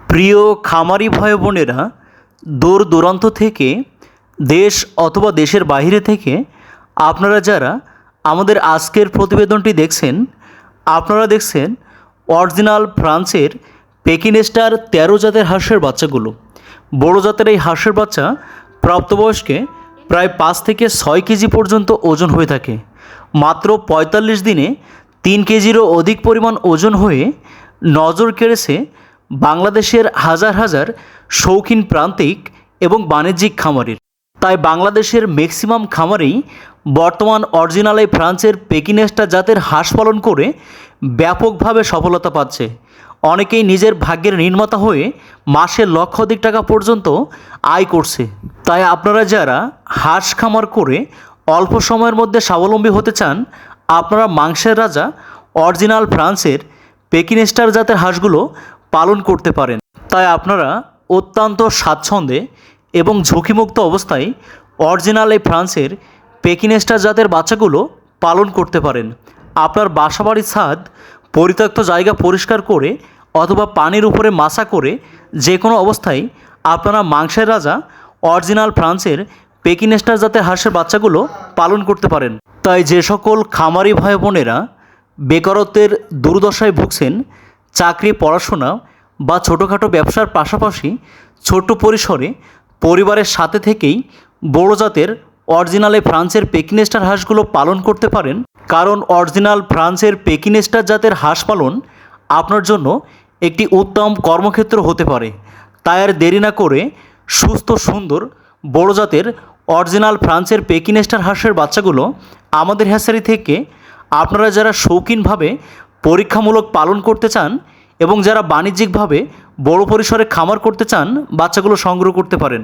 প্রিয় খামারি ভাই বোনেরা, দূর দূরান্ত থেকে, দেশ অথবা দেশের বাইরে থেকে আপনারা যারা আমাদের আজকের প্রতিবেদনটি দেখছেন, আপনারা দেখছেন অরিজিনাল ফ্রান্সের পেকিনেস্টার ১৩ জাতের হাঁসের বাচ্চাগুলো। বড় জাতের এই হাঁসের বাচ্চা প্রাপ্তবয়স্কে প্রায় ৫ থেকে ৬ কেজি পর্যন্ত ওজন হয়ে থাকে। মাত্র ৪৫ দিনে ৩ কেজিরও অধিক পরিমাণ ওজন হয়ে নজর কেড়েছে বাংলাদেশের হাজার হাজার শৌখিন প্রান্তিক এবং বাণিজ্যিক খামারের। তাই বাংলাদেশের ম্যাক্সিমাম খামারেই বর্তমান অরিজিনাল এই ফ্রান্সের পেকিনেস্টার জাতের হাঁস পালন করে ব্যাপকভাবে সফলতা পাচ্ছে। অনেকেই নিজের ভাগ্যের নির্মাতা হয়ে মাসে লক্ষাধিক টাকা পর্যন্ত আয় করছে। তাই আপনারা যারা হাঁস খামার করে অল্প সময়ের মধ্যে স্বাবলম্বী হতে চান, আপনারা মাংসের রাজা অরিজিনাল ফ্রান্সের পেকিনেস্টার জাতের হাঁসগুলো পালন করতে পারেন। তাই আপনারা অত্যন্ত স্বাচ্ছন্দ্যে এবং ঝুঁকিমুক্ত অবস্থায় অরিজিনাল এই ফ্রান্সের পেকিনেস্টার জাতের বাচ্চাগুলো পালন করতে পারেন। আপনার বাসাবাড়ির ছাদ পরিত্যক্ত জায়গা পরিষ্কার করে অথবা পানির উপরে মাচা করে যে কোনো অবস্থায় আপনারা মাংসের রাজা অরিজিনাল ফ্রান্সের পেকিনেস্টার জাতের হাঁসের বাচ্চাগুলো পালন করতে পারেন। তাই যে সকল খামারি ভাই বোনেরা বেকারত্বের দুর্দশায় ভুগছেন, চাকরি, পড়াশোনা বা ছোটোখাটো ব্যবসার পাশাপাশি ছোট্ট পরিসরে পরিবারের সাথে থেকেই বড় জাতের অরিজিনাল ফ্রান্সের পেকিনেস্টার হাঁসগুলো পালন করতে পারেন। কারণ অরিজিনাল ফ্রান্সের পেকিনেস্টার জাতের হাঁস পালন আপনার জন্য একটি উত্তম কর্মক্ষেত্র হতে পারে। তাই আর দেরি না করে সুস্থ, সুন্দর, বড় জাতের অরিজিনাল ফ্রান্সের পেকিনেস্টার হাঁসের বাচ্চাগুলো আমাদের হ্যাচারি থেকে আপনারা যারা শৌখিনভাবে পরীক্ষামূলক পালন করতে চান এবং যারা বাণিজ্যিকভাবে বড় পরিসরে খামার করতে চান, বাচ্চাগুলো সংগ্রহ করতে পারেন।